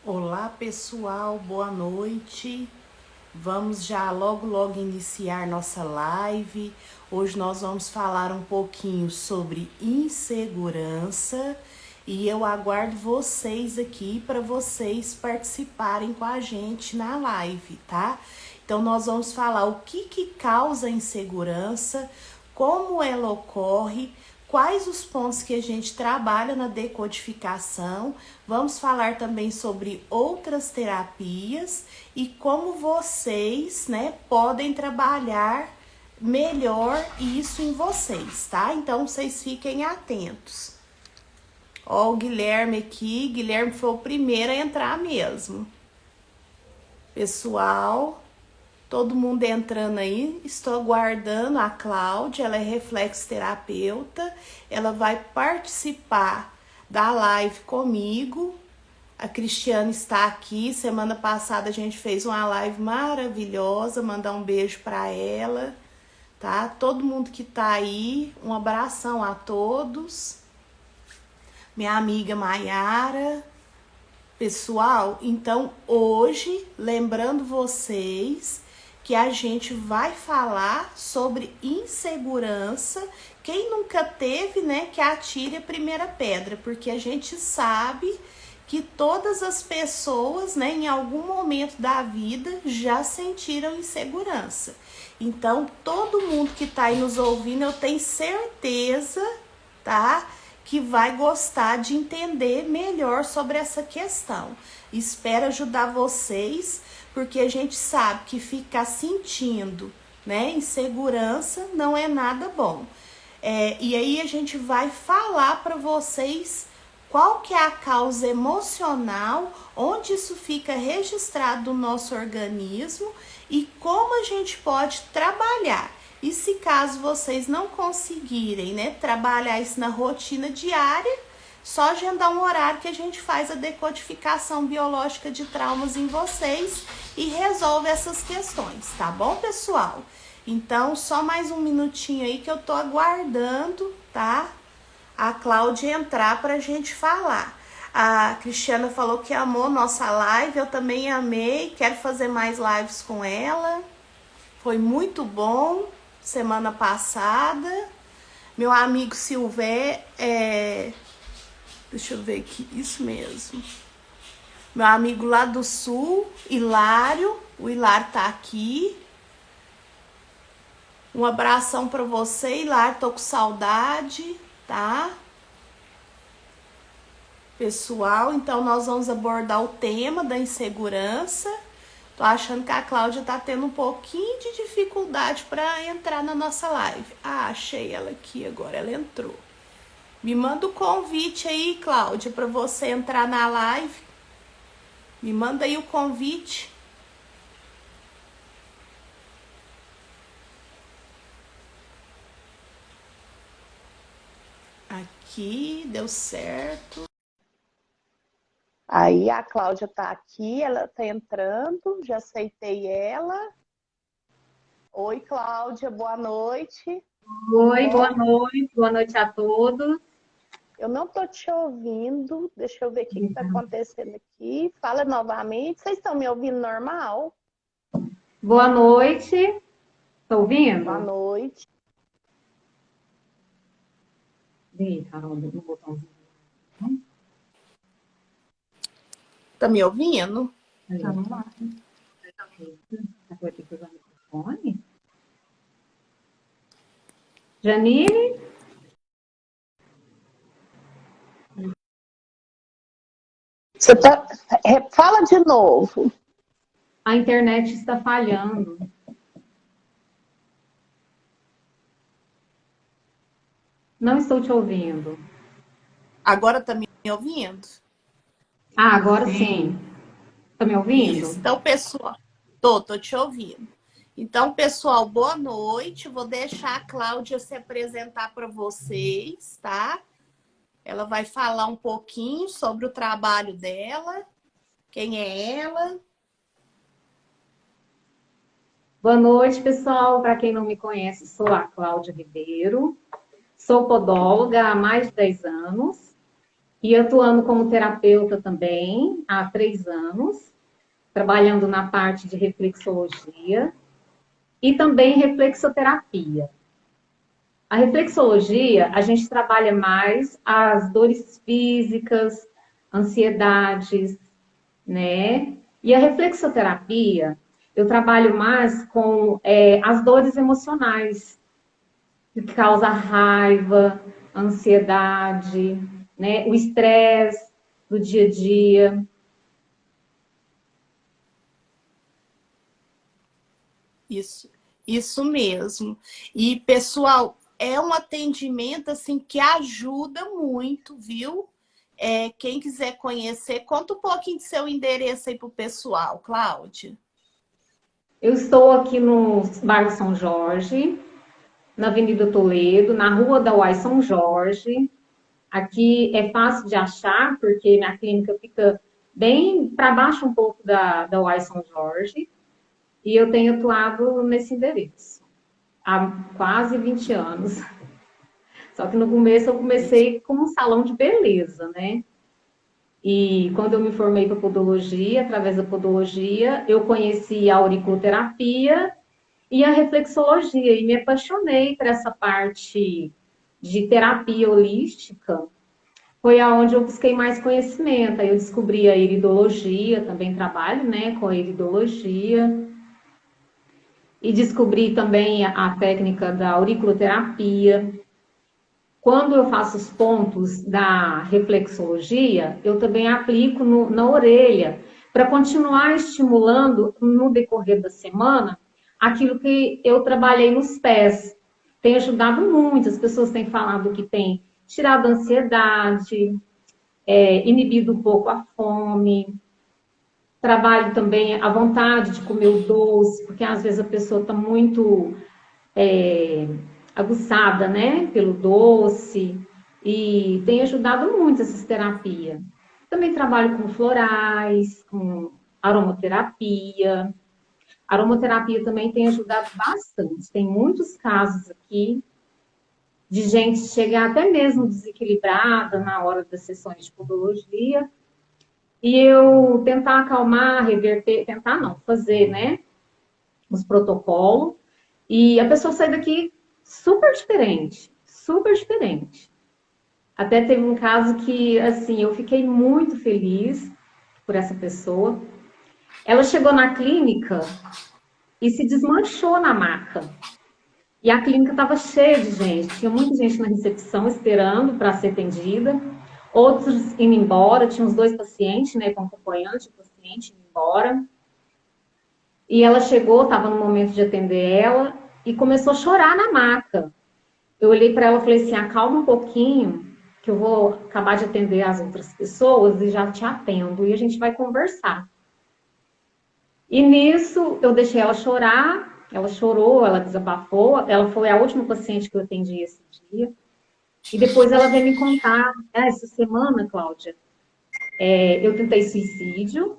Olá pessoal, boa noite. Vamos já logo iniciar nossa live. Hoje nós vamos falar um pouquinho sobre insegurança e eu aguardo vocês aqui para vocês participarem com a gente na live, tá? Então nós vamos falar o que causa insegurança, como ela ocorre, quais os pontos que a gente trabalha na decodificação. Vamos falar também sobre outras terapias e como vocês, podem trabalhar melhor isso em vocês, tá? Então vocês fiquem atentos. Ó, o Guilherme aqui, Guilherme foi o primeiro a entrar mesmo. Pessoal, todo mundo entrando aí, estou aguardando a Cláudia, ela é reflexoterapeuta, ela vai participar da live comigo. A Cristiane está aqui, semana passada a gente fez uma live maravilhosa, mandar um beijo para ela, tá? Todo mundo que tá aí, um abração a todos. Minha amiga Maiara. Pessoal, então hoje, lembrando vocês que a gente vai falar sobre insegurança. Quem nunca teve, que atire a primeira pedra, porque a gente sabe que todas as pessoas, em algum momento da vida já sentiram insegurança. Então, todo mundo que tá aí nos ouvindo, eu tenho certeza, tá? Que vai gostar de entender melhor sobre essa questão. Espero ajudar vocês, porque a gente sabe que ficar sentindo, insegurança não é nada bom. E aí a gente vai falar para vocês qual que é a causa emocional, onde isso fica registrado no nosso organismo e como a gente pode trabalhar. E se caso vocês não conseguirem, trabalhar isso na rotina diária, só agendar um horário que a gente faz a decodificação biológica de traumas em vocês e resolve essas questões, tá bom, pessoal? Então, só mais um minutinho aí que eu tô aguardando, tá? A Cláudia entrar pra gente falar. A Cristiana falou que amou nossa live, eu também amei, quero fazer mais lives com ela. Foi muito bom. Semana passada, meu amigo Silvé, deixa eu ver aqui, isso mesmo. Meu amigo lá do sul, Hilário, o Hilário tá aqui. Um abração para você, Hilário, tô com saudade, tá? Pessoal, então nós vamos abordar o tema da insegurança. Tô achando que a Cláudia tá tendo um pouquinho de dificuldade para entrar na nossa live. Ah, achei ela aqui agora, ela entrou. Me manda o convite aí, Cláudia, para você entrar na live. Me manda aí o convite. Aqui, deu certo. Aí a Cláudia tá aqui, ela tá entrando, já aceitei ela. Oi, Cláudia, boa noite. Oi, boa noite a todos. Eu não tô te ouvindo, deixa eu ver o que tá acontecendo aqui. Fala novamente, vocês estão me ouvindo normal? Boa noite, tá ouvindo? Boa noite. Ih, Carol, no botãozinho. Tá me ouvindo? Tá no ar. Vou ter que usar o microfone. Janine? Você tá... Fala de novo. A internet está falhando. Não estou te ouvindo. Agora tá me ouvindo? Ah, agora sim. Tá me ouvindo? Isso. Então, pessoal, tô te ouvindo. Então, pessoal, boa noite. Vou deixar a Cláudia se apresentar para vocês, tá? Ela vai falar um pouquinho sobre o trabalho dela, quem é ela. Boa noite, pessoal. Para quem não me conhece, sou a Cláudia Ribeiro. Sou podóloga há mais de 10 anos. e atuando como terapeuta também há 3 anos, trabalhando na parte de reflexologia e também reflexoterapia. A reflexologia, a gente trabalha mais as dores físicas, ansiedades, né? E a reflexoterapia, eu trabalho mais com as dores emocionais, que causa raiva, ansiedade, né? O estresse do dia a dia. Isso, isso mesmo. E, pessoal, é um atendimento assim que ajuda muito, viu? Quem quiser conhecer, conta um pouquinho de seu endereço aí pro pessoal, Cláudia. Eu estou aqui no bairro São Jorge, na Avenida Toledo, na Rua da Uai São Jorge. Aqui é fácil de achar, porque minha clínica fica bem para baixo um pouco da Uai São Jorge. E eu tenho atuado nesse endereço há quase 20 anos. Só que no começo eu Isso. comecei com um salão de beleza, né? E quando eu me formei para podologia, através da podologia, eu conheci a auriculoterapia e a reflexologia e me apaixonei por essa parte de terapia holística. Foi aonde eu busquei mais conhecimento. Aí eu descobri a iridologia, também trabalho, né, com a iridologia. E descobri também a técnica da auriculoterapia. Quando eu faço os pontos da reflexologia, eu também aplico na orelha, para continuar estimulando no decorrer da semana aquilo que eu trabalhei nos pés. Tem ajudado muito, as pessoas têm falado que tem tirado a ansiedade, inibido um pouco a fome. Trabalho também a vontade de comer o doce, porque às vezes a pessoa está muito aguçada, né, pelo doce, e tem ajudado muito essas terapias. Também trabalho com florais, com aromaterapia. Aromaterapia também tem ajudado bastante. Tem muitos casos aqui de gente chegar até mesmo desequilibrada na hora das sessões de podologia, e eu tentar acalmar, reverter, tentar não, fazer, né, os protocolos, e a pessoa sai daqui super diferente, super diferente. Até teve um caso que, assim, eu fiquei muito feliz por essa pessoa. Ela chegou na clínica e se desmanchou na maca. E a clínica estava cheia de gente, tinha muita gente na recepção esperando para ser atendida, outros indo embora, tinha uns 2 pacientes, né, com acompanhante, o paciente indo embora. E ela chegou, estava no momento de atender ela, e começou a chorar na maca. Eu olhei para ela e falei assim, acalma um pouquinho, que eu vou acabar de atender as outras pessoas e já te atendo, e a gente vai conversar. E nisso, eu deixei ela chorar, ela chorou, ela desabafou, ela foi a última paciente que eu atendi esse dia. E depois ela veio me contar, essa semana, Cláudia, eu tentei suicídio,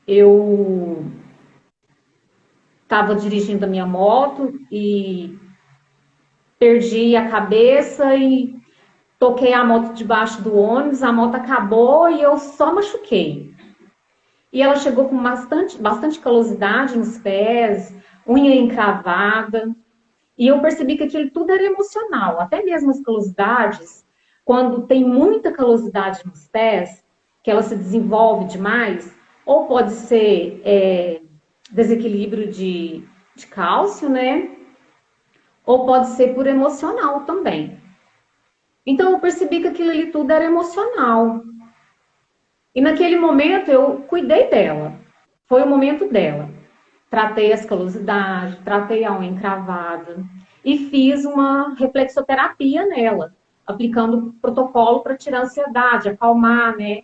eu estava dirigindo a minha moto e perdi a cabeça e toquei a moto debaixo do ônibus, a moto acabou e eu só machuquei. E ela chegou com bastante calosidade nos pés, unha encravada. E eu percebi que aquilo tudo era emocional, até mesmo as calosidades, quando tem muita calosidade nos pés, que ela se desenvolve demais, ou pode ser desequilíbrio de cálcio, né? Ou pode ser por emocional também. Então eu percebi que aquilo ali tudo era emocional. E naquele momento eu cuidei dela. Foi o momento dela. Tratei as calosidades, tratei a unha encravada e fiz uma reflexoterapia nela, aplicando protocolo para tirar a ansiedade, acalmar, né?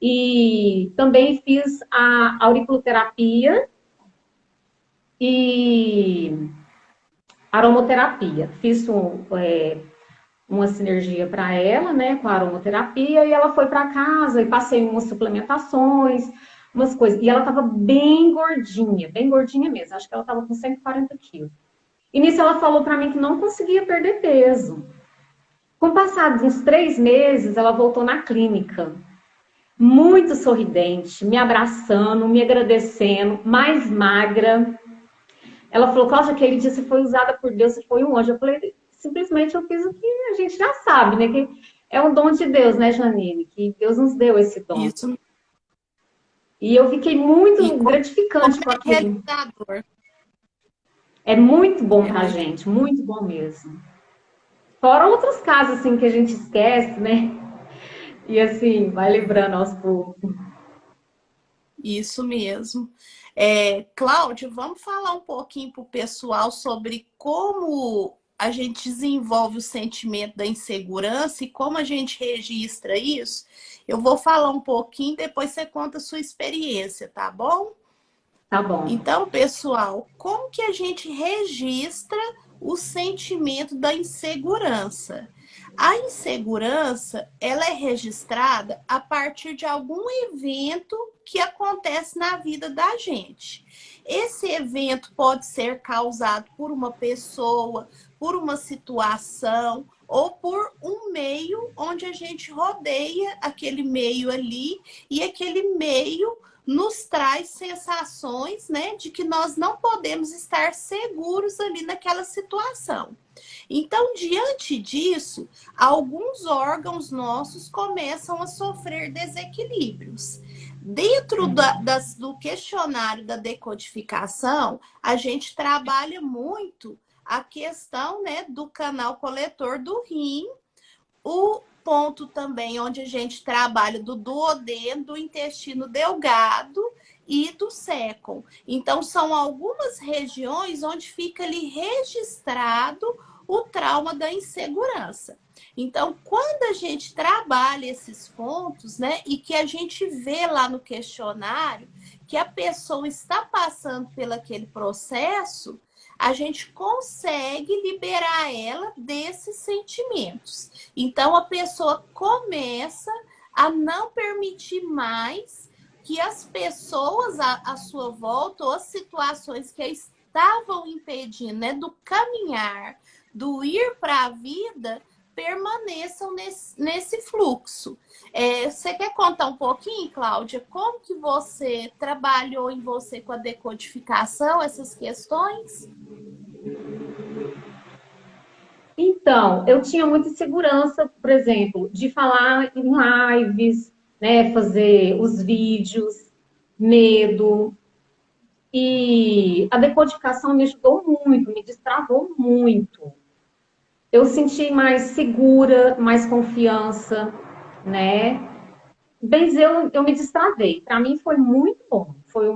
E também fiz a auriculoterapia e aromaterapia. Fiz uma sinergia para ela, né, com a aromaterapia, e ela foi para casa e passei umas suplementações, umas coisas. E ela estava bem gordinha mesmo. Acho que ela estava com 140 quilos. E nisso ela falou para mim que não conseguia perder peso. Com o passar de uns 3 meses, ela voltou na clínica, muito sorridente, me abraçando, me agradecendo, mais magra. Ela falou, Cláudia, aquele dia você foi usada por Deus, você foi um anjo. Eu falei, simplesmente eu fiz o que a gente já sabe, né? Que é um dom de Deus, né, Janine? Que Deus nos deu esse dom. Isso. E eu fiquei E muito como gratificante com é aquilo. realizador. É muito bom É pra muito. gente, muito bom mesmo. Fora outros casos, assim, que a gente esquece, né? E assim, vai lembrando aos poucos. Isso mesmo. Cláudio, vamos falar um pouquinho para o pessoal sobre como a gente desenvolve o sentimento da insegurança e como a gente registra isso. Eu vou falar um pouquinho, depois você conta a sua experiência, tá bom? Tá bom. Então, pessoal, como que a gente registra o sentimento da insegurança? A insegurança, ela é registrada a partir de algum evento que acontece na vida da gente. Esse evento pode ser causado por uma pessoa, por uma situação ou por um meio onde a gente rodeia aquele meio ali e aquele meio nos traz sensações, né, de que nós não podemos estar seguros ali naquela situação. Então, diante disso, alguns órgãos nossos começam a sofrer desequilíbrios. Dentro do questionário da decodificação, a gente trabalha muito a questão, né, do canal coletor do rim, o ponto também onde a gente trabalha do duodeno, do intestino delgado e do cécon. Então, são algumas regiões onde fica ali registrado o trauma da insegurança. Então, quando a gente trabalha esses pontos, né, e que a gente vê lá no questionário que a pessoa está passando pelo aquele processo, a gente consegue liberar ela desses sentimentos. Então, a pessoa começa a não permitir mais que as pessoas à sua volta ou as situações que a estavam impedindo, né, do caminhar, do ir para a vida, permaneçam nesse fluxo. Você quer contar um pouquinho, Cláudia, como que você trabalhou em você com a decodificação, essas questões? Então, eu tinha muita insegurança, por exemplo, de falar em lives, né, fazer os vídeos, medo. E a decodificação me ajudou muito, me destravou muito. Eu senti mais segura, mais confiança, né? Bem, eu me destravei. Para mim foi muito bom. Foi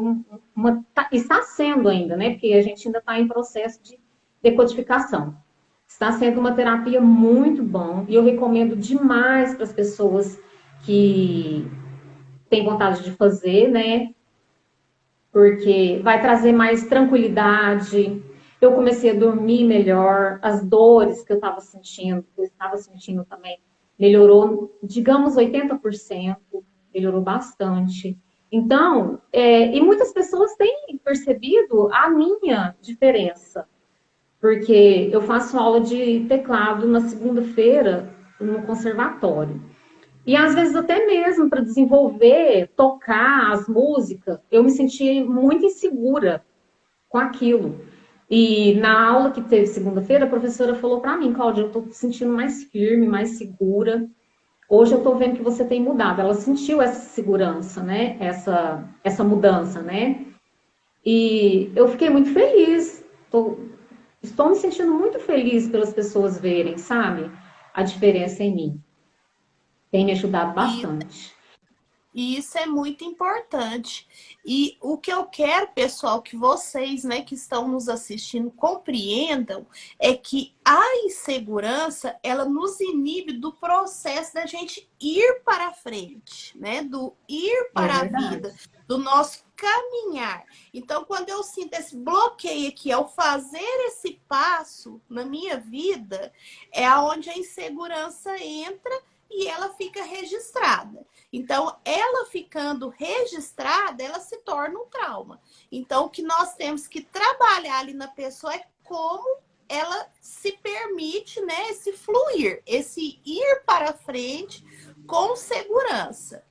está sendo ainda, né? Porque a gente ainda está em processo de decodificação. Está sendo uma terapia muito bom e eu recomendo demais para as pessoas que têm vontade de fazer, né? Porque vai trazer mais tranquilidade. Eu comecei a dormir melhor, as dores que eu estava sentindo também, melhorou, digamos, 80%, melhorou bastante. Então, e muitas pessoas têm percebido a minha diferença, porque eu faço aula de teclado na segunda-feira no conservatório. E às vezes até mesmo para desenvolver, tocar as músicas, eu me senti muito insegura com aquilo. E na aula que teve segunda-feira, a professora falou para mim, Cláudia, eu estou me sentindo mais firme, mais segura. Hoje eu estou vendo que você tem mudado. Ela sentiu essa segurança, né? Essa mudança, né? E eu fiquei muito feliz. Estou me sentindo muito feliz pelas pessoas verem, sabe? A diferença em mim. Tem me ajudado E bastante. E isso é muito importante. E o que eu quero, pessoal, que vocês, né, que estão nos assistindo, compreendam é que a insegurança, ela nos inibe do processo da gente ir para frente, né, do ir É para a verdade. vida, do nosso caminhar. Então, quando eu sinto esse bloqueio aqui ao fazer esse passo na minha vida, é aonde a insegurança entra e ela fica registrada. Então, ela ficando registrada, ela se torna um trauma. Então, o que nós temos que trabalhar ali na pessoa é como ela se permite, né, esse fluir, esse ir para frente com segurança.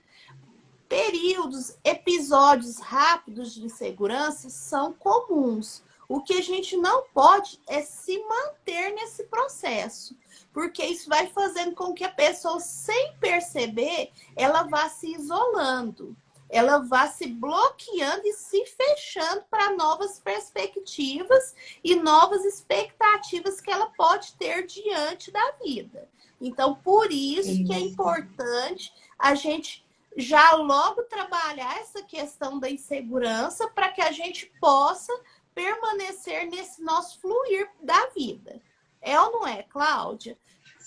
Períodos, episódios rápidos de insegurança são comuns. O que a gente não pode é se manter nesse processo, porque isso vai fazendo com que a pessoa, sem perceber, ela vá se isolando, ela vá se bloqueando e se fechando para novas perspectivas e novas expectativas que ela pode ter diante da vida. Então, por isso que é importante a gente já logo trabalhar essa questão da insegurança para que a gente possa permanecer nesse nosso fluir da vida. É ou não é, Cláudia?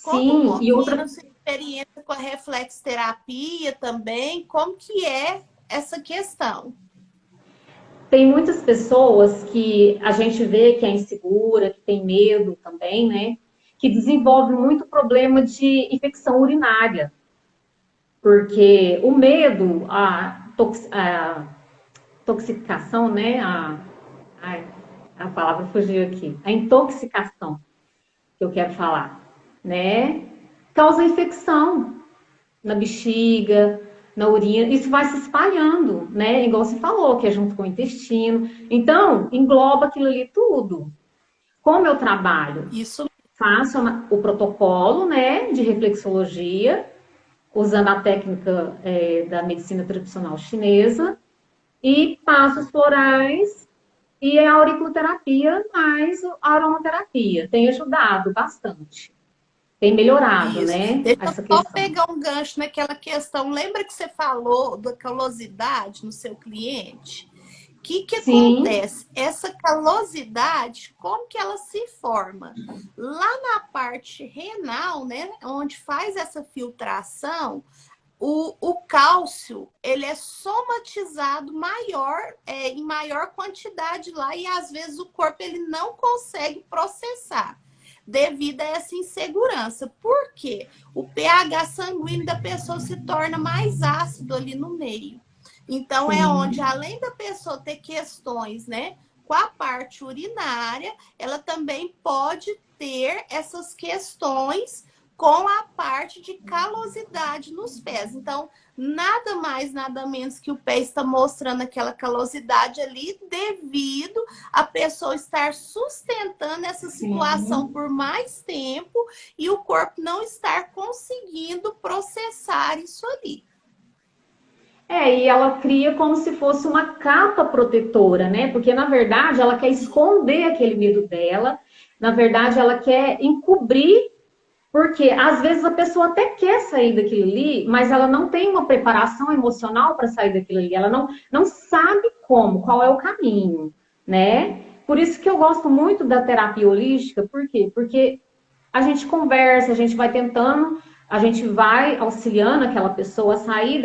Conta um pouquinho da sua experiência com a reflexoterapia também, como que é essa questão? Tem muitas pessoas que a gente vê que é insegura, que tem medo também, né? Que desenvolve muito problema de infecção urinária. Porque o medo, a toxicação, né? A palavra fugiu aqui. A intoxicação que eu quero falar, né? Causa infecção na bexiga, na urina. Isso vai se espalhando, né? Igual você falou, que é junto com o intestino. Então, engloba aquilo ali tudo. Como eu trabalho? Isso. Faço o protocolo, né? De reflexologia, usando a técnica da medicina tradicional chinesa, e passos florais e a auriculoterapia mais a aromaterapia. Tem ajudado bastante. Tem melhorado, Isso. né? Deixa eu Essa só questão. pegar um gancho naquela questão. Lembra que você falou da calosidade no seu cliente? O que Sim. acontece? Essa calosidade, como que ela se forma? Lá na parte renal, né, onde faz essa filtração, o cálcio, ele é somatizado maior, em maior quantidade lá, e às vezes o corpo ele não consegue processar devido a essa insegurança. Por quê? O pH sanguíneo da pessoa se torna mais ácido ali no meio. Então, é onde, além da pessoa ter questões, né, com a parte urinária, ela também pode ter essas questões com a parte de calosidade nos pés. Então, nada mais, nada menos que o pé está mostrando aquela calosidade ali devido a pessoa estar sustentando essa situação por mais tempo e o corpo não estar conseguindo processar isso ali. E ela cria como se fosse uma capa protetora, né? Porque, na verdade, ela quer esconder aquele medo dela. Na verdade, ela quer encobrir, porque às vezes a pessoa até quer sair daquilo ali, mas ela não tem uma preparação emocional para sair daquilo ali. Ela não sabe como, qual é o caminho, né? Por isso que eu gosto muito da terapia holística. Por quê? Porque a gente conversa, a gente vai tentando, a gente vai auxiliando aquela pessoa a sair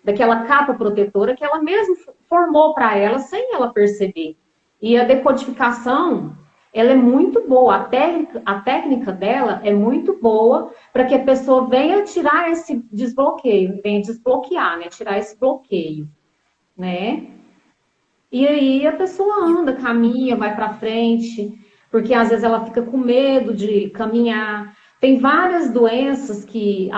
daquela capa protetora que ela mesma formou para ela sem ela perceber. E a decodificação, ela é muito boa, a técnica dela é muito boa para que a pessoa venha tirar esse desbloqueio, venha desbloquear, né? Tirar esse bloqueio, né? E aí a pessoa anda, caminha, vai para frente, porque às vezes ela fica com medo de caminhar. Tem várias doenças que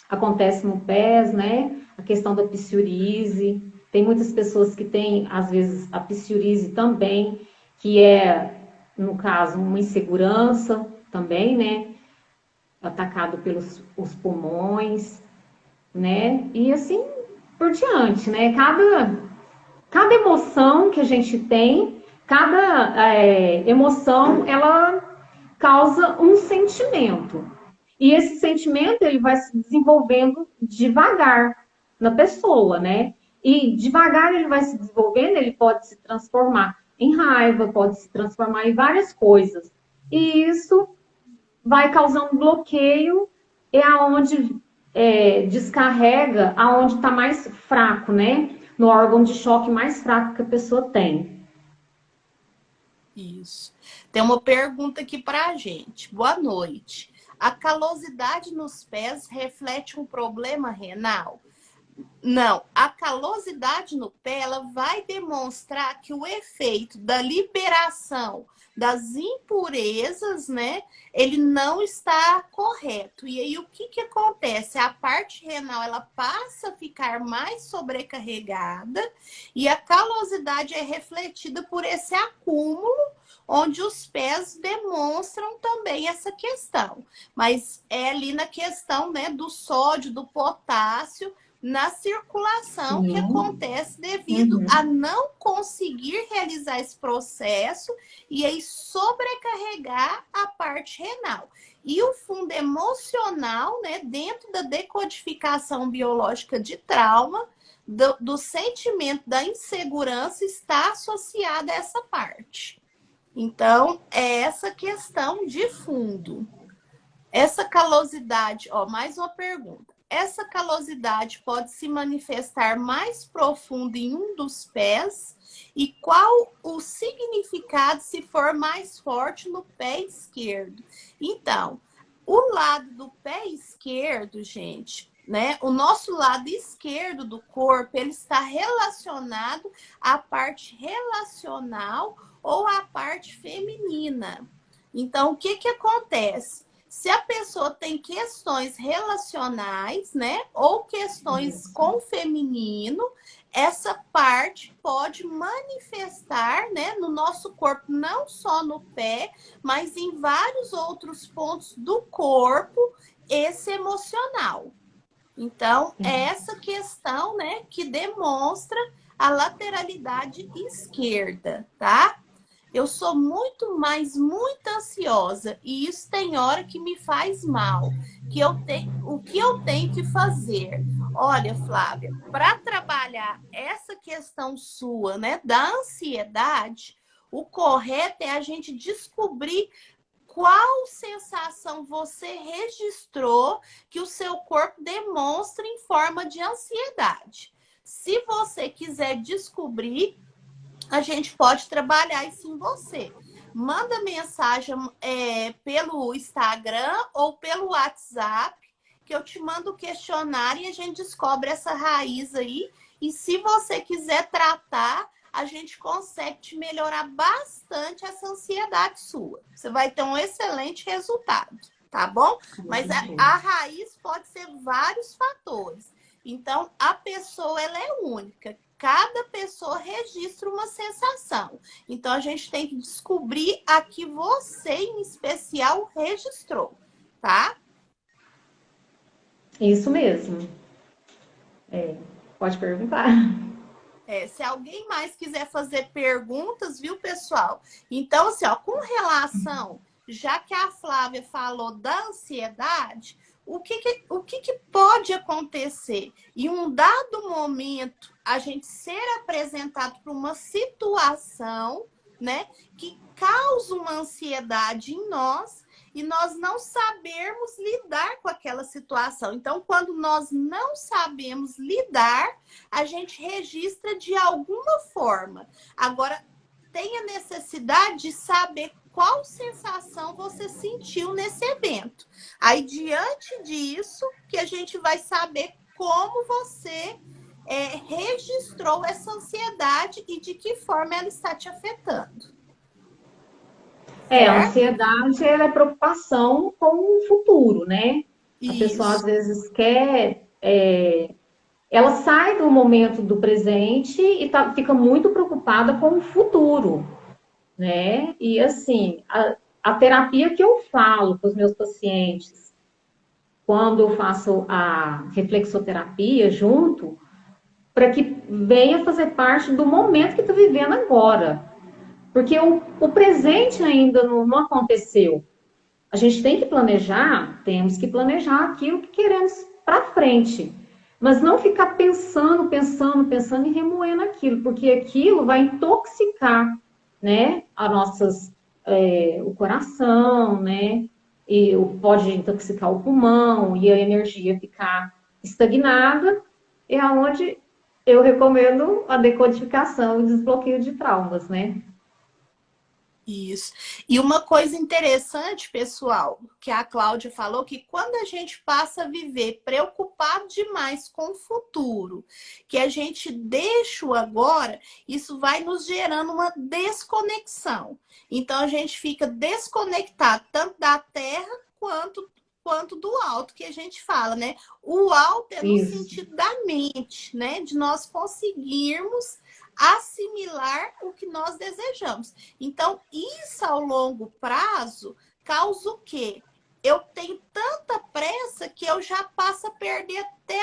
acontecem no pés, né? A questão da psoríase. Tem muitas pessoas que têm, às vezes, a psoríase também, que é, no caso, uma insegurança também, né? Atacado pelos os pulmões, né? E assim por diante, né? Cada emoção que a gente tem, cada emoção, ela causa um sentimento. E esse sentimento, ele vai se desenvolvendo devagar na pessoa, né? E devagar ele vai se desenvolvendo, ele pode se transformar em raiva, pode se transformar em várias coisas. E isso vai causando bloqueio, é aonde descarrega, aonde está mais fraco, né? No órgão de choque mais fraco que a pessoa tem. Isso. Tem uma pergunta aqui para a gente. Boa noite. A calosidade nos pés reflete um problema renal? Não, a calosidade no pé, ela vai demonstrar que o efeito da liberação das impurezas, né, ele não está correto. E aí o que que acontece? A parte renal, ela passa a ficar mais sobrecarregada e a calosidade é refletida por esse acúmulo, onde os pés demonstram também essa questão. Mas é ali na questão, né, do sódio, do potássio, na circulação que Sim. acontece devido a Uhum. não conseguir realizar esse processo e aí sobrecarregar a parte renal. E o fundo emocional, né, dentro da decodificação biológica de trauma, do sentimento da insegurança está associada a essa parte. Então, é essa questão de fundo. Essa calosidade, ó, mais uma pergunta. Essa calosidade pode se manifestar mais profundo em um dos pés? E qual o significado se for mais forte no pé esquerdo? Então, o lado do pé esquerdo, gente, né? O nosso lado esquerdo do corpo, ele está relacionado à parte relacional ou à parte feminina. Então, o que que acontece? Se a pessoa tem questões relacionais, né, ou questões Isso. com o feminino, essa parte pode manifestar, né, no nosso corpo, não só no pé, mas em vários outros pontos do corpo, esse emocional. Então, é Sim. essa questão, né, que demonstra a lateralidade esquerda, tá? Eu sou muito ansiosa e isso tem hora que me faz mal. O que eu tenho que fazer? Olha, Flávia, para trabalhar essa questão sua, né, da ansiedade, o correto é a gente descobrir qual sensação você registrou que o seu corpo demonstra em forma de ansiedade. Se você quiser descobrir, a gente pode trabalhar isso em você. Manda mensagem pelo Instagram ou pelo WhatsApp, que eu te mando o questionário e a gente descobre essa raiz aí. E se você quiser tratar, a gente consegue te melhorar bastante essa ansiedade sua. Você vai ter um excelente resultado, tá bom? Mas a raiz pode ser vários fatores. Então, a pessoa ela é única. Cada pessoa registra uma sensação. Então, a gente tem que descobrir a que você, em especial, registrou, tá? Isso mesmo. Pode perguntar. Se alguém mais quiser fazer perguntas, viu, pessoal? Então, assim, ó, com relação, já que a Flávia falou da ansiedade, o que pode acontecer? Em um dado momento, a gente ser apresentado para uma situação, né, que causa uma ansiedade em nós e nós não sabermos lidar com aquela situação. Então, quando nós não sabemos lidar, a gente registra de alguma forma. Agora, tem a necessidade de saber qual sensação você sentiu nesse evento. Aí, diante disso, que a gente vai saber como você registrou essa ansiedade e de que forma ela está te afetando. A Certo? ansiedade ela é preocupação com o futuro, né? A pessoa às Isso. vezes quer, ela sai do momento do presente e fica muito preocupada com o futuro, né? E assim, a terapia que eu falo para os meus pacientes, quando eu faço a reflexoterapia junto, para que venha fazer parte do momento que está vivendo agora. Porque o presente ainda não aconteceu. A gente tem que planejar, temos que planejar aquilo que queremos para frente. Mas não ficar pensando e remoendo aquilo, porque aquilo vai intoxicar, né, o coração, né, e pode intoxicar o pulmão e a energia ficar estagnada. É aonde eu recomendo a decodificação e desbloqueio de traumas, né? Isso. E uma coisa interessante, pessoal, que a Cláudia falou, que quando a gente passa a viver preocupado demais com o futuro, que a gente deixa o agora, isso vai nos gerando uma desconexão. Então a gente fica desconectado tanto da terra quanto do alto que a gente fala, né? O alto é no Isso. sentido da mente, né? De nós conseguirmos assimilar o que nós desejamos. Então, isso ao longo prazo causa o quê? Eu tenho tanta pressa que eu já passo a perder até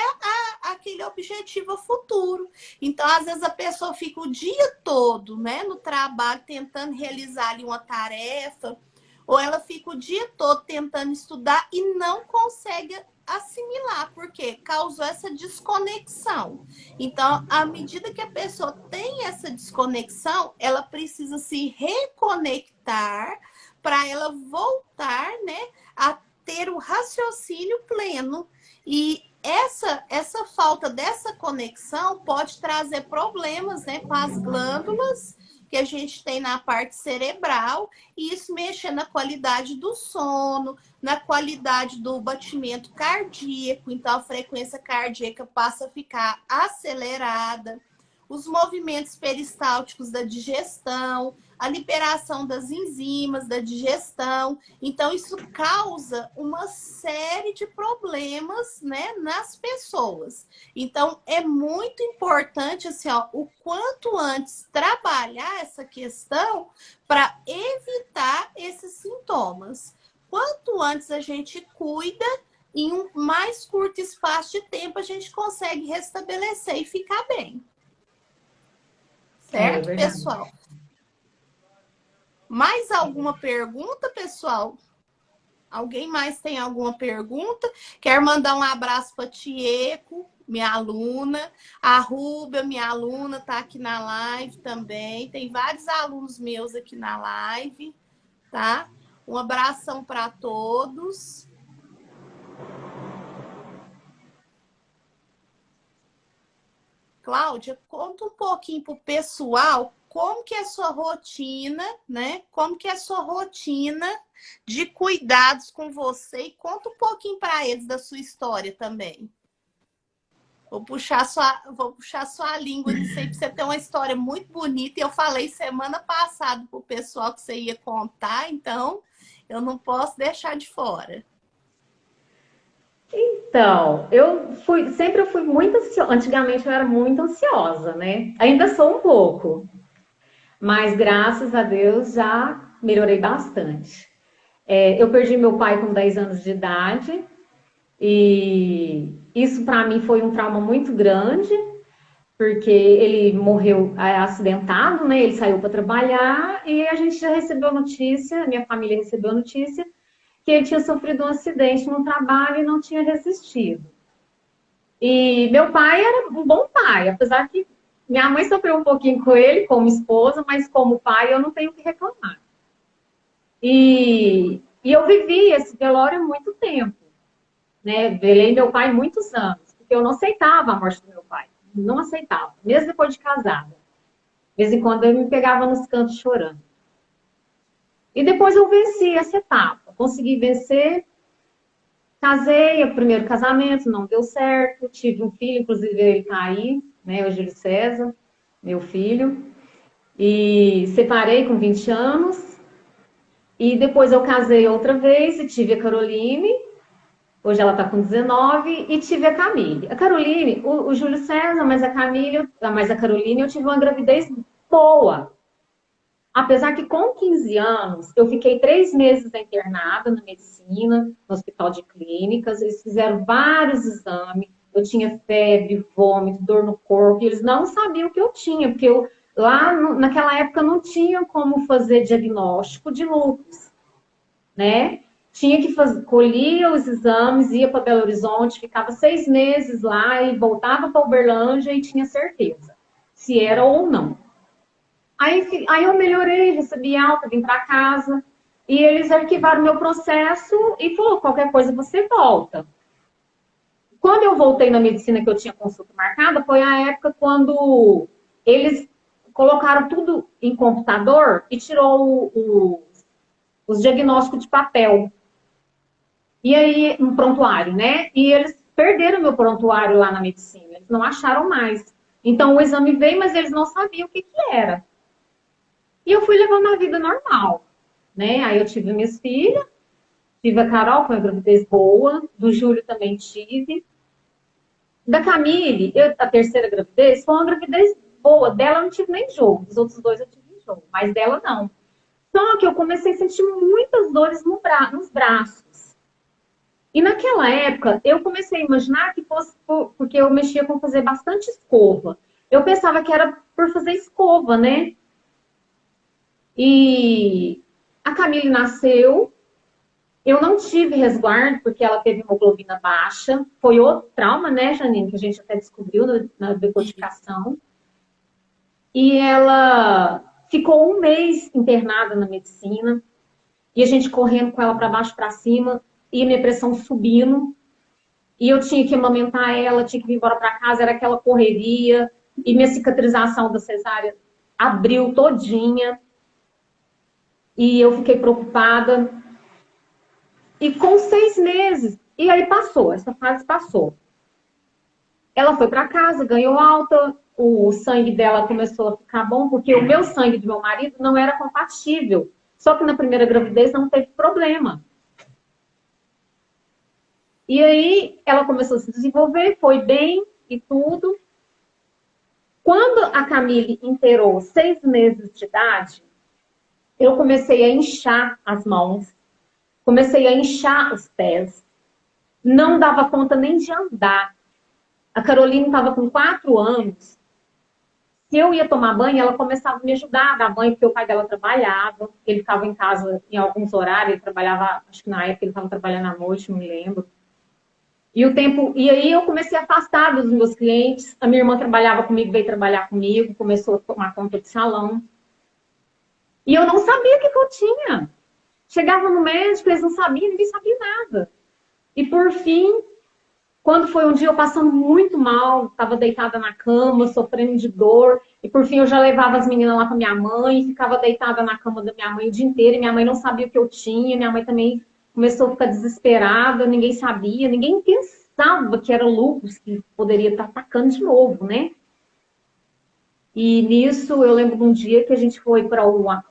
aquele objetivo futuro. Então, às vezes, a pessoa fica o dia todo, né, no trabalho, tentando realizar ali uma tarefa, ou ela fica o dia todo tentando estudar e não consegue assimilar, porque causou essa desconexão. Então, à medida que a pessoa tem essa desconexão, ela precisa se reconectar para ela voltar, né, a ter o raciocínio pleno. E essa falta dessa conexão pode trazer problemas, né, com as glândulas que a gente tem na parte cerebral, e isso mexe na qualidade do sono, na qualidade do batimento cardíaco, então a frequência cardíaca passa a ficar acelerada, os movimentos peristálticos da digestão, a liberação das enzimas da digestão. Então, isso causa uma série de problemas, né, nas pessoas. Então, é muito importante, assim, ó, o quanto antes trabalhar essa questão para evitar esses sintomas. Quanto antes a gente cuida, em um mais curto espaço de tempo, a gente consegue restabelecer e ficar bem. É Certo, verdade. pessoal? Mais alguma pergunta, pessoal? Alguém mais tem alguma pergunta? Quero mandar um abraço para a Tieco, minha aluna. A Rúbia, minha aluna, está aqui na live também. Tem vários alunos meus aqui na live, tá? Um abração para todos. Cláudia, conta um pouquinho para o pessoal como que é a sua rotina, né? Como que é a sua rotina de cuidados com você e conta um pouquinho para eles da sua história também. Vou puxar sua língua nisso aí para você ter uma história muito bonita. E eu falei semana passada para o pessoal que você ia contar, então eu não posso deixar de fora. Então, sempre eu fui muito ansiosa. Antigamente eu era muito ansiosa, né? Ainda sou um pouco, mas graças a Deus já melhorei bastante. Eu perdi meu pai com 10 anos de idade e isso para mim foi um trauma muito grande, porque ele morreu acidentado, né? Ele saiu para trabalhar e a gente já recebeu notícia, minha família recebeu notícia que ele tinha sofrido um acidente no trabalho e não tinha resistido. E meu pai era um bom pai, apesar que minha mãe sofreu um pouquinho com ele, como esposa, mas como pai eu não tenho o que reclamar. E eu vivi esse velório há muito tempo, né? Velei meu pai muitos anos, porque eu não aceitava a morte do meu pai. Não aceitava, mesmo depois de casada. De vez em quando eu me pegava nos cantos chorando. E depois eu venci essa etapa, consegui vencer. Casei, o primeiro casamento não deu certo, tive um filho, inclusive ele tá aí, né, o Júlio César, meu filho. E separei com 20 anos. E depois eu casei outra vez e tive a Caroline. Hoje ela tá com 19 e tive a Camille. A Caroline, o Júlio César, mas a Caroline eu tive uma gravidez boa. Apesar que com 15 anos, eu fiquei 3 meses internada na medicina, no hospital de clínicas, eles fizeram vários exames, eu tinha febre, vômito, dor no corpo, e eles não sabiam o que eu tinha, porque naquela época não tinha como fazer diagnóstico de lúpus, né? Tinha que colhia os exames, ia para Belo Horizonte, ficava 6 meses lá e voltava para Uberlândia e tinha certeza se era ou não. Aí eu melhorei, recebi alta, vim para casa e eles arquivaram meu processo e falou, qualquer coisa você volta. Quando eu voltei na medicina que eu tinha consulta marcada, foi a época quando eles colocaram tudo em computador e tirou os diagnósticos de papel. E aí, um prontuário, né? E eles perderam meu prontuário lá na medicina. Eles não acharam mais. Então, o exame veio, mas eles não sabiam o que era. E eu fui levando a vida normal, né? Aí eu tive minhas filhas, tive a Carol, foi uma gravidez boa, do Júlio também tive. Da Camille, a terceira gravidez, foi uma gravidez boa. Dela eu não tive nem jogo, dos outros dois eu tive jogo, mas dela não. Só que eu comecei a sentir muitas dores nos braços. E naquela época, eu comecei a imaginar que fosse porque eu mexia com fazer bastante escova. Eu pensava que era por fazer escova, né? E a Camille nasceu, eu não tive resguardo, porque ela teve hemoglobina baixa. Foi outro trauma, né, Janine, que a gente até descobriu na decodificação. E ela ficou um mês internada na medicina. E a gente correndo com ela para baixo, para cima. E minha pressão subindo. E eu tinha que amamentar ela, tinha que vir embora para casa. Era aquela correria. E minha cicatrização da cesárea abriu todinha. E eu fiquei preocupada. E com 6 meses, e aí passou, essa fase passou. Ela foi para casa, ganhou alta, o sangue dela começou a ficar bom, porque o meu sangue do meu marido não era compatível. Só que na primeira gravidez não teve problema. E aí ela começou a se desenvolver, foi bem e tudo. Quando a Camille inteirou 6 meses de idade, eu comecei a inchar as mãos, comecei a inchar os pés. Não dava conta nem de andar. A Carolina estava com 4 anos. Se eu ia tomar banho, ela começava a me ajudar a dar banho, porque o pai dela trabalhava. Ele ficava em casa em alguns horários, ele trabalhava, acho que na época ele estava trabalhando à noite, não me lembro. E aí eu comecei a afastar dos meus clientes. A minha irmã trabalhava comigo, veio trabalhar comigo, começou a tomar conta de salão. E eu não sabia o que eu tinha. Chegava no médico, eles não sabiam, ninguém sabia nada. E por fim, quando foi um dia eu passando muito mal, estava deitada na cama, sofrendo de dor, e por fim eu já levava as meninas lá para minha mãe, ficava deitada na cama da minha mãe o dia inteiro, e minha mãe não sabia o que eu tinha, minha mãe também começou a ficar desesperada, ninguém sabia, ninguém pensava que era lúpus, que poderia estar atacando de novo, né? E nisso eu lembro de um dia que a gente foi para Uai,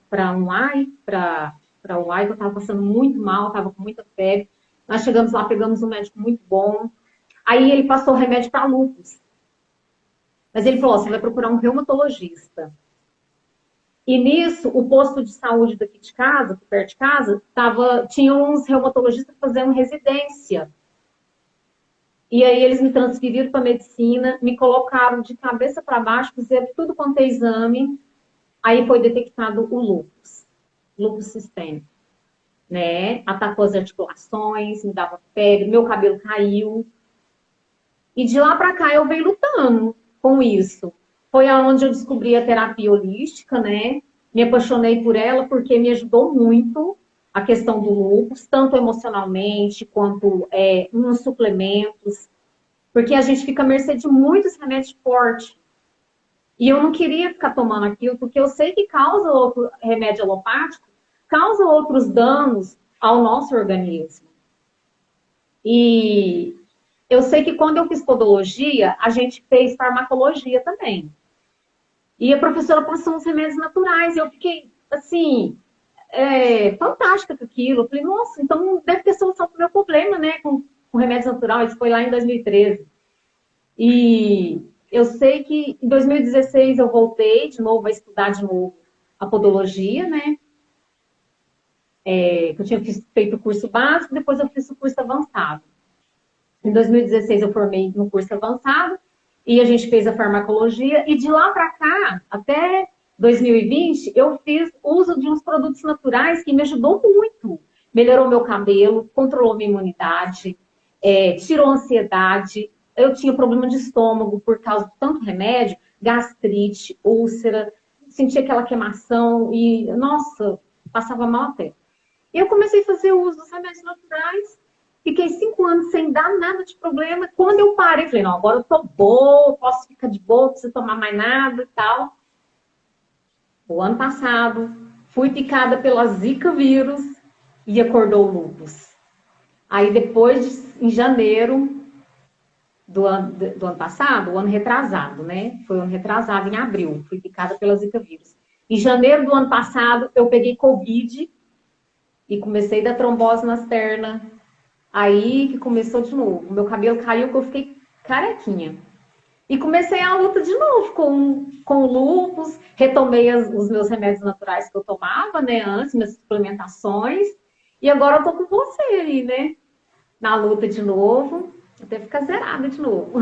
que eu estava passando muito mal, estava com muita febre. Nós chegamos lá, pegamos um médico muito bom. Aí ele passou remédio para lúpus. Mas ele falou, você vai procurar um reumatologista. E nisso, o posto de saúde daqui de casa, perto de casa, tinha uns reumatologistas fazendo residência. E aí eles me transferiram para medicina, me colocaram de cabeça para baixo, fizeram tudo quanto é exame. Aí foi detectado o lúpus sistêmico, né? Atacou as articulações, me dava febre, meu cabelo caiu. E de lá para cá eu venho lutando com isso. Foi aonde eu descobri a terapia holística, né? Me apaixonei por ela porque me ajudou muito a questão do lúpus, tanto emocionalmente quanto nos suplementos, porque a gente fica à mercê de muitos remédios fortes. E eu não queria ficar tomando aquilo, porque eu sei que causa outro remédio alopático, causa outros danos ao nosso organismo. E eu sei que quando eu fiz podologia, a gente fez farmacologia também. E a professora passou uns remédios naturais. Eu fiquei, assim, fantástica com aquilo. Eu falei, nossa, então deve ter solução para o meu problema, né? Com remédios naturais. Isso foi lá em 2013. E eu sei que em 2016 eu voltei de novo a estudar de novo a podologia, né? Que eu tinha feito o curso básico, depois eu fiz o curso avançado. Em 2016 eu formei no curso avançado e a gente fez a farmacologia. E de lá para cá, até 2020, eu fiz uso de uns produtos naturais que me ajudou muito. Melhorou meu cabelo, controlou minha imunidade, tirou a ansiedade. Eu tinha problema de estômago por causa de tanto remédio, gastrite, úlcera, sentia aquela queimação e, nossa, passava mal até. E eu comecei a fazer uso dos remédios naturais. Fiquei 5 anos sem dar nada de problema. Quando eu parei, falei, não, agora eu tô boa, posso ficar de boa, não preciso tomar mais nada e tal. o ano passado, fui picada pela Zika vírus e acordou o lúpus. Aí depois, em janeiro do ano passado, o ano retrasado, né? Foi o ano retrasado, em abril, fui picada pela Zika vírus. Em janeiro do ano passado, eu peguei Covid e comecei da trombose nas pernas. Aí que começou de novo. Meu cabelo caiu que eu fiquei carequinha. E comecei a luta de novo com lúpus, retomei os meus remédios naturais que eu tomava, né, antes, minhas suplementações, e agora eu tô com você aí, né, na luta de novo, até ficar zerada de novo.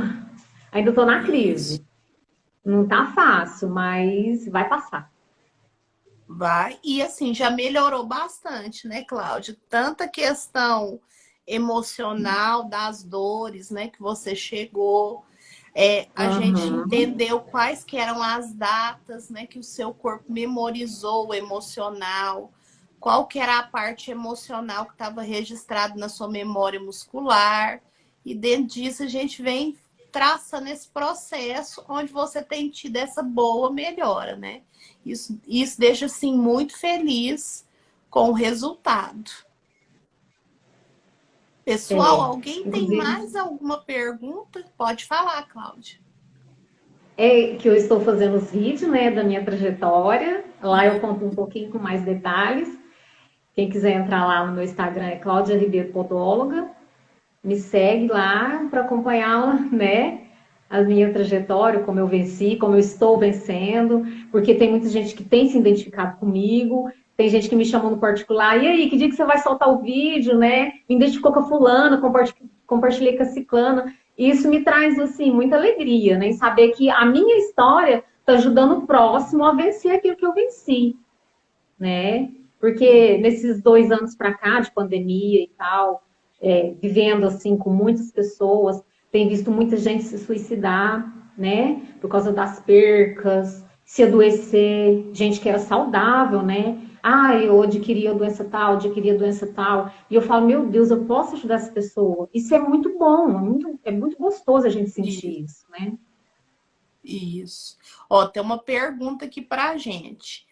Ainda tô na Isso. crise. Não tá fácil, mas vai passar. Vai. E assim, já melhorou bastante, né, Cláudia? Tanta questão emocional das dores, né, que você chegou. A gente Uhum. entendeu quais que eram as datas, né, que o seu corpo memorizou o emocional, qual que era a parte emocional que estava registrado na sua memória muscular. E dentro disso a gente vem traçando esse processo onde você tem tido essa boa melhora, né? Isso deixa, assim, muito feliz com o resultado. Pessoal, É, alguém tem inclusive, mais alguma pergunta? Pode falar, Cláudia. é que eu estou fazendo os vídeos, né, da minha trajetória. Lá eu conto um pouquinho com mais detalhes. Quem quiser entrar lá no meu Instagram é Cláudia Ribeiro Podóloga. Me segue lá para acompanhar, né, a minha trajetória, como eu venci, como eu estou vencendo, porque tem muita gente que tem se identificado comigo, tem gente que me chamou no particular, e aí, que dia que você vai soltar o vídeo, né? Me identificou com a fulana, compartilhei com a ciclana, e isso me traz, assim, muita alegria, né, em saber que a minha história está ajudando o próximo a vencer aquilo que eu venci, né? Porque nesses 2 anos para cá, de pandemia e tal, vivendo assim com muitas pessoas, tem visto muita gente se suicidar, né? Por causa das percas, se adoecer, gente que era saudável, né? Ah, eu adquiri a doença tal, adquiri a doença tal. E eu falo, meu Deus, eu posso ajudar essa pessoa. Isso é muito bom, é muito gostoso a gente sentir isso, né? Isso. Ó, tem uma pergunta aqui pra gente.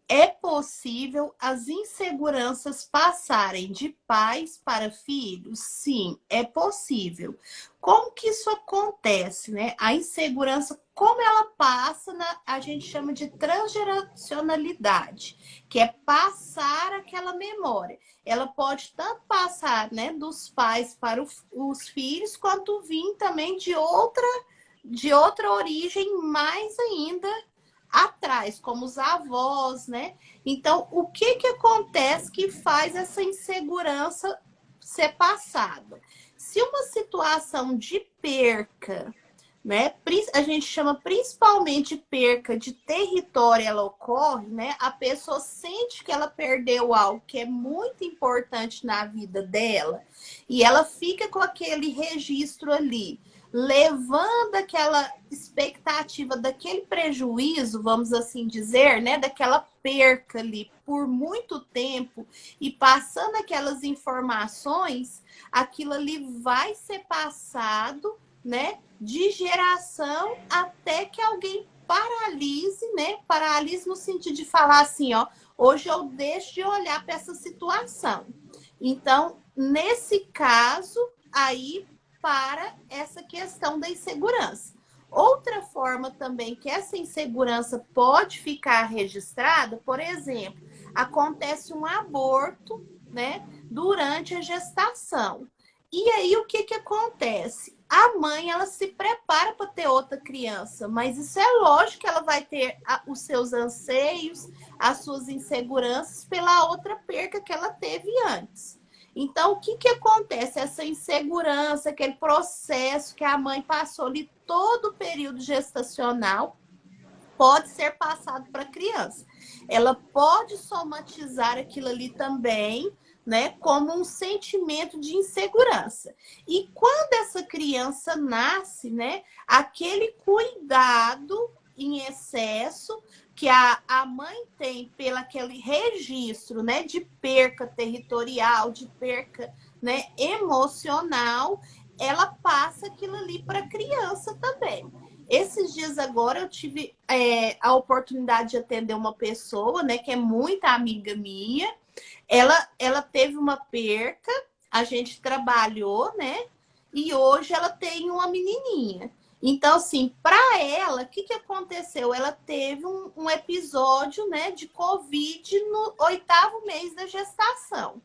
É possível as inseguranças passarem de pais para filhos? Sim, é possível. Como que isso acontece, né? A insegurança, como ela passa a gente chama de transgeracionalidade, que é passar aquela memória. Ela pode tanto passar, né, dos pais para os filhos, quanto vir também de outra origem mais ainda atrás, como os avós, né? Então, o que que acontece que faz essa insegurança ser passada? Se uma situação de perca, né, a gente chama principalmente perca de território, ela ocorre, né? A pessoa sente que ela perdeu algo que é muito importante na vida dela e ela fica com aquele registro ali, levando aquela expectativa daquele prejuízo, vamos assim dizer, né, daquela perca ali por muito tempo e passando aquelas informações, aquilo ali vai ser passado, né, de geração até que alguém paralise, né? Paralise no sentido de falar assim, ó, hoje eu deixo de olhar para essa situação. Então, nesse caso, aí para essa questão da insegurança. Outra forma também que essa insegurança pode ficar registrada, por exemplo, acontece um aborto, né, durante a gestação. E aí o que que acontece? A mãe, ela se prepara para ter outra criança, mas isso é lógico que ela vai ter os seus anseios, as suas inseguranças pela outra perca que ela teve antes. Então, o que que acontece? Essa insegurança, aquele processo que a mãe passou ali todo o período gestacional, pode ser passado para a criança. Ela pode somatizar aquilo ali também, né, como um sentimento de insegurança. E quando essa criança nasce, né, aquele cuidado em excesso que a mãe tem pelo aquele registro, né, de perca territorial, de perca, né, emocional, ela passa aquilo ali para a criança também. Esses dias agora eu tive a oportunidade de atender uma pessoa, né, que é muito amiga minha. Ela teve uma perca, a gente trabalhou, né? E hoje ela tem uma menininha. Então, assim, para ela, o que, que aconteceu? Ela teve um episódio, né, de Covid no 8º mês da gestação.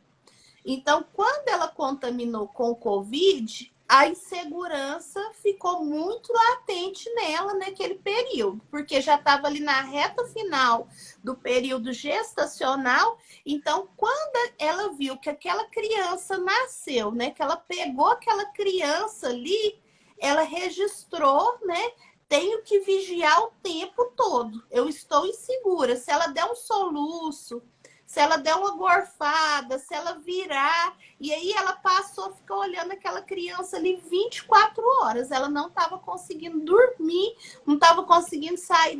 Então, quando ela contaminou com o Covid, a insegurança ficou muito latente nela naquele período, porque já estava ali na reta final do período gestacional. Então, quando ela viu que aquela criança nasceu, né, que ela pegou aquela criança ali, ela registrou, né? Tenho que vigiar o tempo todo. Eu estou insegura. Se ela der um soluço, se ela der uma gorfada, se ela virar. E aí ela passou a ficar olhando aquela criança ali 24 horas. Ela não estava conseguindo dormir, não estava conseguindo sair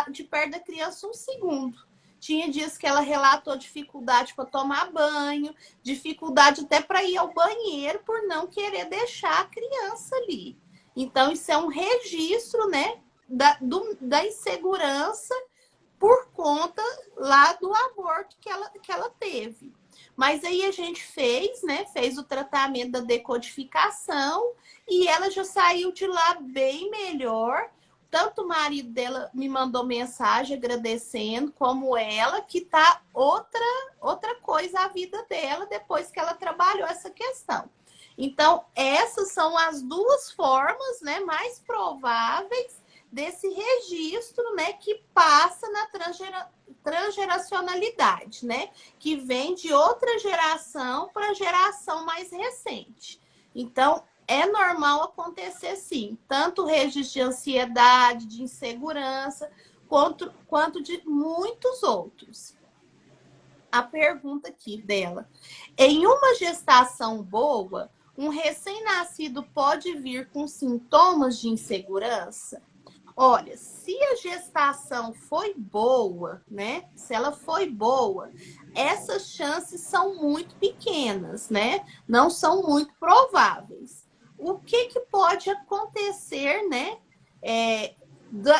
de perto da criança um segundo. Tinha dias que ela relatou dificuldade para tomar banho, dificuldade até para ir ao banheiro por não querer deixar a criança ali. Então, isso é um registro, né, da insegurança por conta lá do aborto que ela teve. Mas aí a gente fez, né? Fez o tratamento da decodificação e ela já saiu de lá bem melhor. Tanto o marido dela me mandou mensagem agradecendo, como ela, que tá outra coisa a vida dela depois que ela trabalhou essa questão. Então, essas são as duas formas, né, mais prováveis desse registro, né, que passa na transgeracionalidade, né, que vem de outra geração para geração mais recente. Então, é normal acontecer sim, tanto o registro de ansiedade, de insegurança, quanto de muitos outros. A pergunta aqui dela: em uma gestação boa, um recém-nascido pode vir com sintomas de insegurança? Olha, se a gestação foi boa, né? Se ela foi boa, essas chances são muito pequenas, né? Não são muito prováveis. O que pode acontecer, né?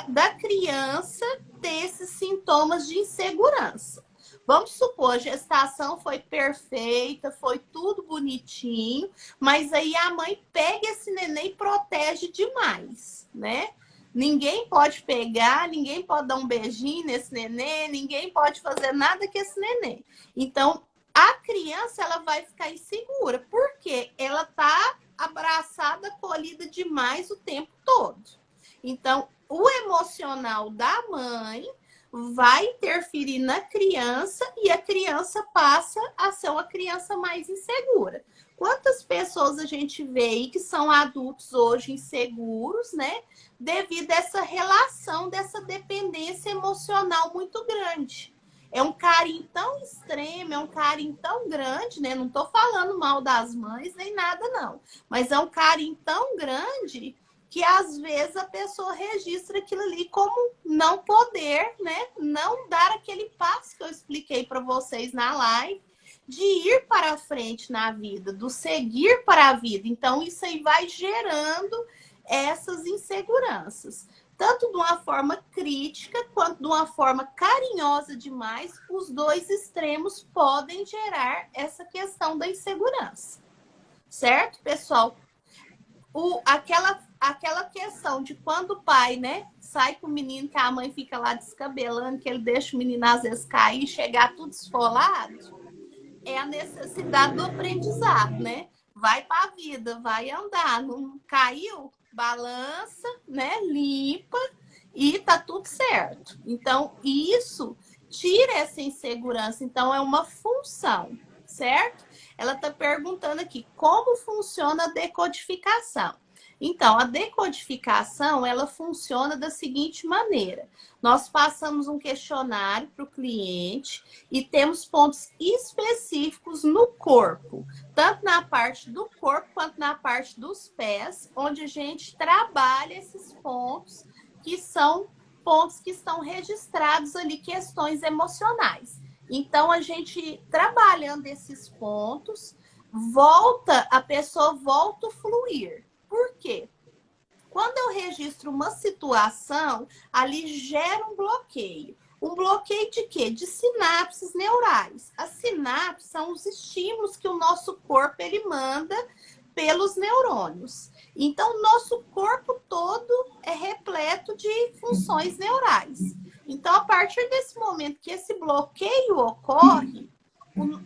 Da criança ter esses sintomas de insegurança. Vamos supor, a gestação foi perfeita, foi tudo bonitinho, mas aí a mãe pega esse neném e protege demais, né? Ninguém pode pegar, ninguém pode dar um beijinho nesse neném, ninguém pode fazer nada com esse neném. Então, a criança ela vai ficar insegura, porque ela está abraçada, acolhida demais o tempo todo. Então, o emocional da mãe vai interferir na criança e a criança passa a ser uma criança mais insegura. Quantas pessoas a gente vê aí que são adultos hoje inseguros, né? Devido a essa relação, dessa dependência emocional muito grande. É um carinho tão extremo, é um carinho tão grande, né? Não estou falando mal das mães nem nada, não. Mas é um carinho tão grande que às vezes a pessoa registra aquilo ali como não poder, né? Não dar aquele passo que eu expliquei para vocês na live, de ir para frente na vida, do seguir para a vida. Então, isso aí vai gerando essas inseguranças. Tanto de uma forma crítica, quanto de uma forma carinhosa demais, os dois extremos podem gerar essa questão da insegurança. Certo, pessoal? Aquela questão de quando o pai, né, sai com o menino, que a mãe fica lá descabelando, que ele deixa o menino às vezes cair e chegar tudo esfolado, é a necessidade do aprendizado, né? Vai para a vida, vai andar, não caiu, balança, né, limpa e tá tudo certo. Então, isso tira essa insegurança. Então, é uma função, certo? Ela está perguntando aqui, como funciona a decodificação? Então, a decodificação, ela funciona da seguinte maneira. Nós passamos um questionário para o cliente e temos pontos específicos no corpo, tanto na parte do corpo quanto na parte dos pés, onde a gente trabalha esses pontos, que são pontos que estão registrados ali, questões emocionais. Então, a gente, trabalhando esses pontos, a pessoa volta a fluir. Por quê? Quando eu registro uma situação, ali gera um bloqueio. Um bloqueio de quê? De sinapses neurais. As sinapses são os estímulos que o nosso corpo ele manda pelos neurônios. Então, nosso corpo todo é repleto de funções neurais. Então, a partir desse momento que esse bloqueio ocorre,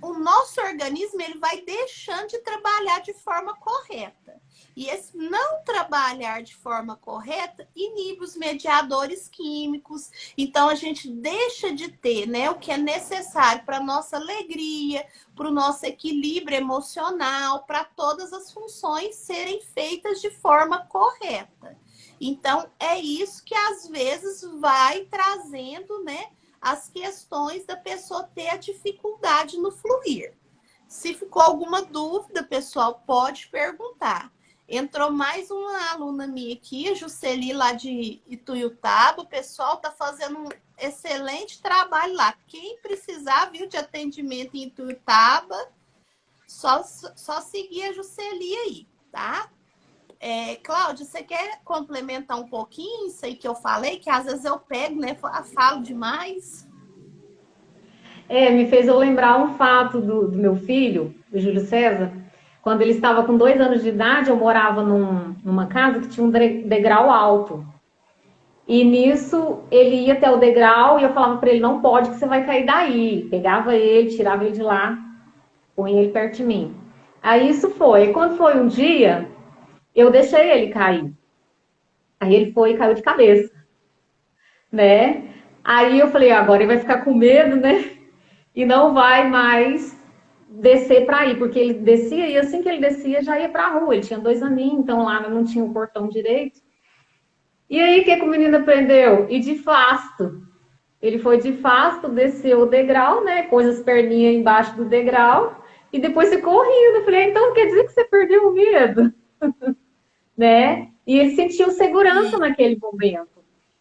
o nosso organismo ele vai deixando de trabalhar de forma correta. E esse não trabalhar de forma correta inibe os mediadores químicos. Então, a gente deixa de ter, né, o que é necessário para a nossa alegria, para o nosso equilíbrio emocional, para todas as funções serem feitas de forma correta. Então, é isso que às vezes vai trazendo, né, as questões da pessoa ter a dificuldade no fluir. Se ficou alguma dúvida, pessoal, pode perguntar. Entrou mais uma aluna minha aqui, a Jusceli, lá de Ituiutaba. O pessoal está fazendo um excelente trabalho lá. Quem precisar, viu, de atendimento em Ituiutaba, só seguir a Jusceli aí, tá? Cláudia, você quer complementar um pouquinho isso aí que eu falei? Que às vezes eu pego, né? Falo demais. Me fez eu lembrar um fato do meu filho, do Júlio César. Quando ele estava com 2 anos de idade, eu morava numa casa que tinha um degrau alto. E nisso, ele ia até o degrau e eu falava para ele, não pode que você vai cair daí. Pegava ele, tirava ele de lá, punha ele perto de mim. Aí isso foi. E quando foi um dia, eu deixei ele cair. Aí ele foi e caiu de cabeça, né? Aí eu falei, agora ele vai ficar com medo, né? E não vai mais descer para ir, porque ele descia e assim que ele descia já ia para a rua. Ele tinha 2 aninhos, então lá não tinha o portão direito. E aí o que o menino aprendeu? E de fasto. Ele foi de fasto, desceu o degrau, né? Pôs as perninhas embaixo do degrau e depois ficou rindo. Eu falei, então quer dizer que você perdeu o medo, né? E ele sentiu segurança naquele momento.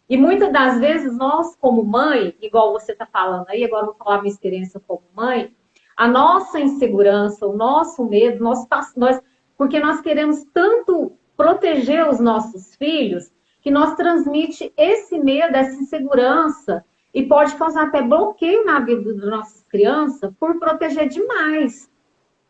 E muitas das vezes nós, como mãe, igual você está falando aí, agora eu vou falar a minha experiência como mãe, a nossa insegurança, o nosso medo, porque nós queremos tanto proteger os nossos filhos, que nós transmite esse medo, essa insegurança, e pode causar até bloqueio na vida das nossas crianças por proteger demais,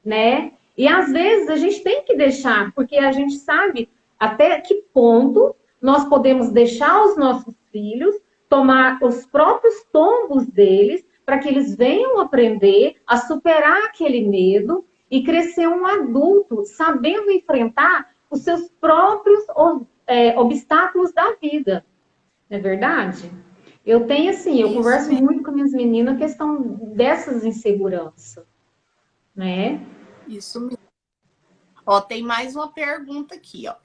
né? E às vezes a gente tem que deixar, porque a gente sabe até que ponto nós podemos deixar os nossos filhos tomar os próprios tombos deles para que eles venham aprender a superar aquele medo e crescer um adulto sabendo enfrentar os seus próprios obstáculos da vida. Não é verdade? Eu tenho assim, eu converso muito com minhas meninas a questão dessas inseguranças, né? Isso mesmo. Ó, tem mais uma pergunta aqui, ó.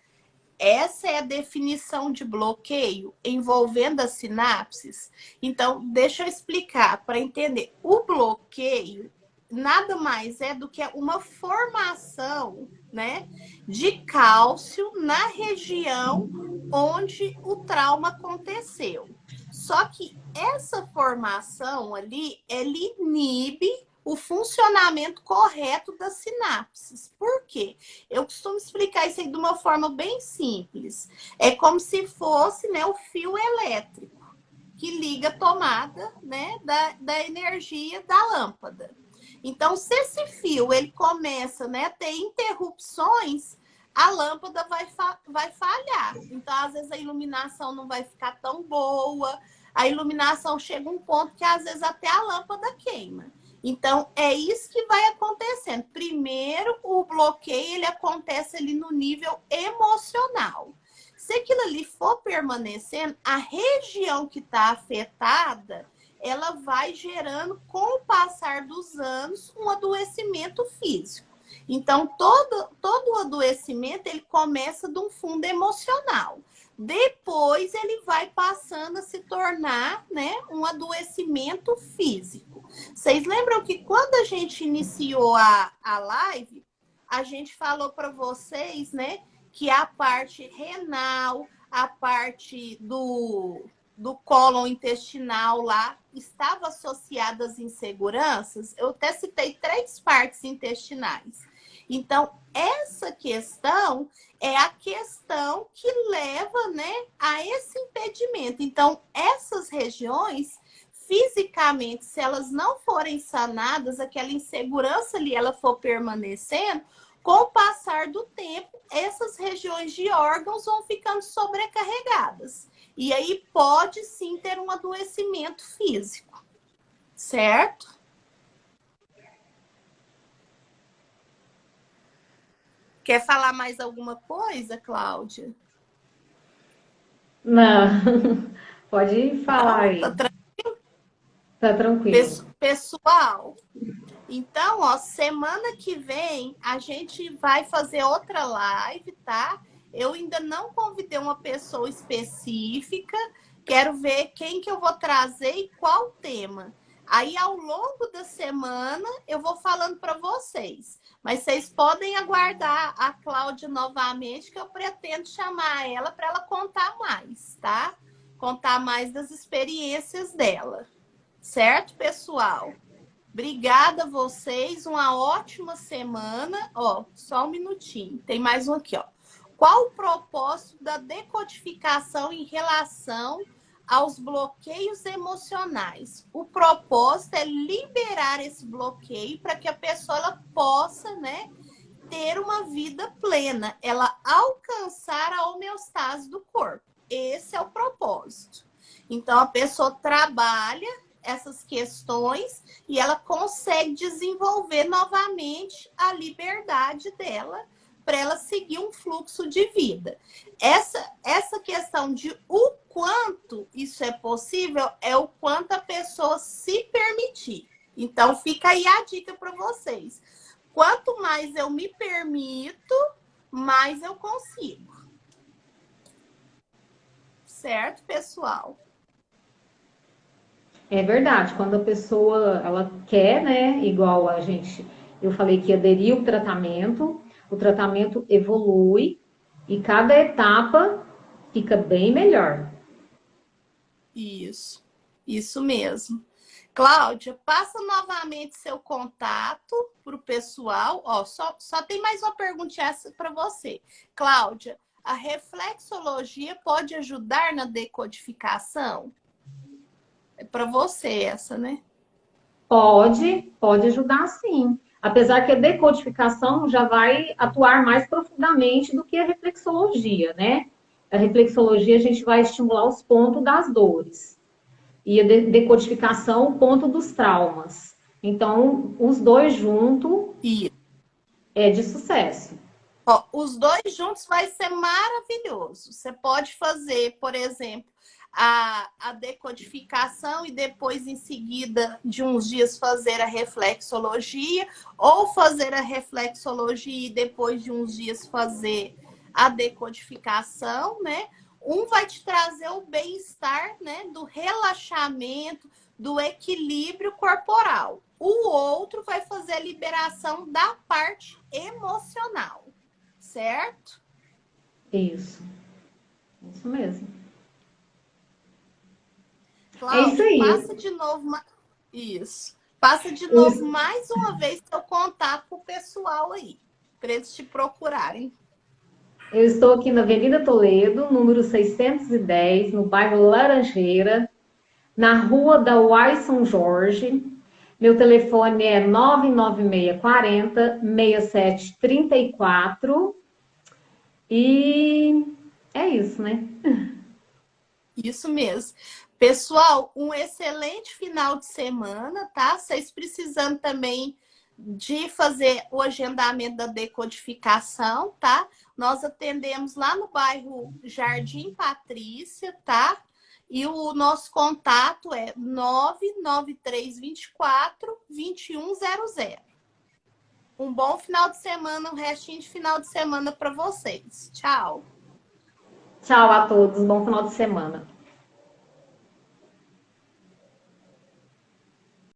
Essa é a definição de bloqueio envolvendo as sinapses? Então, deixa eu explicar para entender. O bloqueio nada mais é do que uma formação, né, de cálcio na região onde o trauma aconteceu. Só que essa formação ali, ela inibe o funcionamento correto das sinapses. Por quê? Eu costumo explicar isso aí de uma forma bem simples. É como se fosse, né, o fio elétrico que liga a tomada, né, da energia da lâmpada. Então, se esse fio ele começa, né, a ter interrupções, a lâmpada vai falhar. Então, às vezes, a iluminação não vai ficar tão boa. A iluminação chega a um ponto que, às vezes, até a lâmpada queima. Então, é isso que vai acontecendo. Primeiro, o bloqueio ele acontece ali no nível emocional. Se aquilo ali for permanecendo, a região que está afetada, ela vai gerando, com o passar dos anos, um adoecimento físico. Então, todo adoecimento, ele começa de um fundo emocional. Depois, ele vai passando a se tornar, né, um adoecimento físico. Vocês lembram que quando a gente iniciou a live, a gente falou para vocês, né, que a parte renal, a parte do cólon intestinal lá estava associada às inseguranças? Eu até citei 3 partes intestinais. Então, essa questão é a questão que leva, né, a esse impedimento. Então, essas regiões, fisicamente, se elas não forem sanadas, aquela insegurança ali, ela for permanecendo, com o passar do tempo, essas regiões de órgãos vão ficando sobrecarregadas. E aí pode sim ter um adoecimento físico, certo? Quer falar mais alguma coisa, Cláudia? Não, pode falar Não? aí. Tá tranquilo. Pessoal, então, ó, semana que vem a gente vai fazer outra live, tá? Eu ainda não convidei uma pessoa específica, quero ver quem que eu vou trazer e qual tema. Aí, ao longo da semana, eu vou falando para vocês. Mas vocês podem aguardar a Cláudia novamente, que eu pretendo chamar ela para ela contar mais, tá? Contar mais das experiências dela. Certo, pessoal? Obrigada a vocês, uma ótima semana. Ó, só um minutinho, tem mais um aqui, ó. Qual o propósito da decodificação em relação aos bloqueios emocionais? O propósito é liberar esse bloqueio para que a pessoa ela possa, né, ter uma vida plena, ela alcançar a homeostase do corpo. Esse é o propósito. Então a pessoa trabalha essas questões e ela consegue desenvolver novamente a liberdade dela para ela seguir um fluxo de vida. Essa questão de o quanto isso é possível é o quanto a pessoa se permitir. Então fica aí a dica para vocês. Quanto mais eu me permito, mais eu consigo. Certo, pessoal? É verdade, quando a pessoa ela quer, né, igual a gente, eu falei que aderir o tratamento evolui e cada etapa fica bem melhor. Isso mesmo. Cláudia, passa novamente seu contato para o pessoal. Ó, só tem mais uma perguntinha para você. Cláudia, a reflexologia pode ajudar na decodificação? É para você essa, né? Pode ajudar sim. Apesar que a decodificação já vai atuar mais profundamente do que a reflexologia, né? A reflexologia a gente vai estimular os pontos das dores. E a decodificação, o ponto dos traumas. Então, os dois juntos E é de sucesso. ó, os dois juntos vai ser maravilhoso. Você pode fazer, por exemplo, a decodificação e depois, em seguida de uns dias, fazer a reflexologia, ou fazer a reflexologia e depois de uns dias fazer a decodificação, né? Um vai te trazer o bem-estar, né? Do relaxamento, do equilíbrio corporal. O outro vai fazer a liberação da parte emocional. Certo? Isso. Isso mesmo. É isso Cláudia, aí. passa de novo. Isso. Passa de novo mais uma vez seu contato com o pessoal aí, para eles te procurarem. Eu estou aqui na Avenida Toledo, número 610, no bairro Laranjeira, na rua da Uai São Jorge. Meu telefone é 99640 6734. E é isso, né? Isso mesmo. Pessoal, um excelente final de semana, tá? Vocês precisando também de fazer o agendamento da decodificação, tá? Nós atendemos lá no bairro Jardim Patrícia, tá? E o nosso contato é 99324-2100. Um bom final de semana, um restinho de final de semana para vocês. Tchau. Tchau a todos, bom final de semana.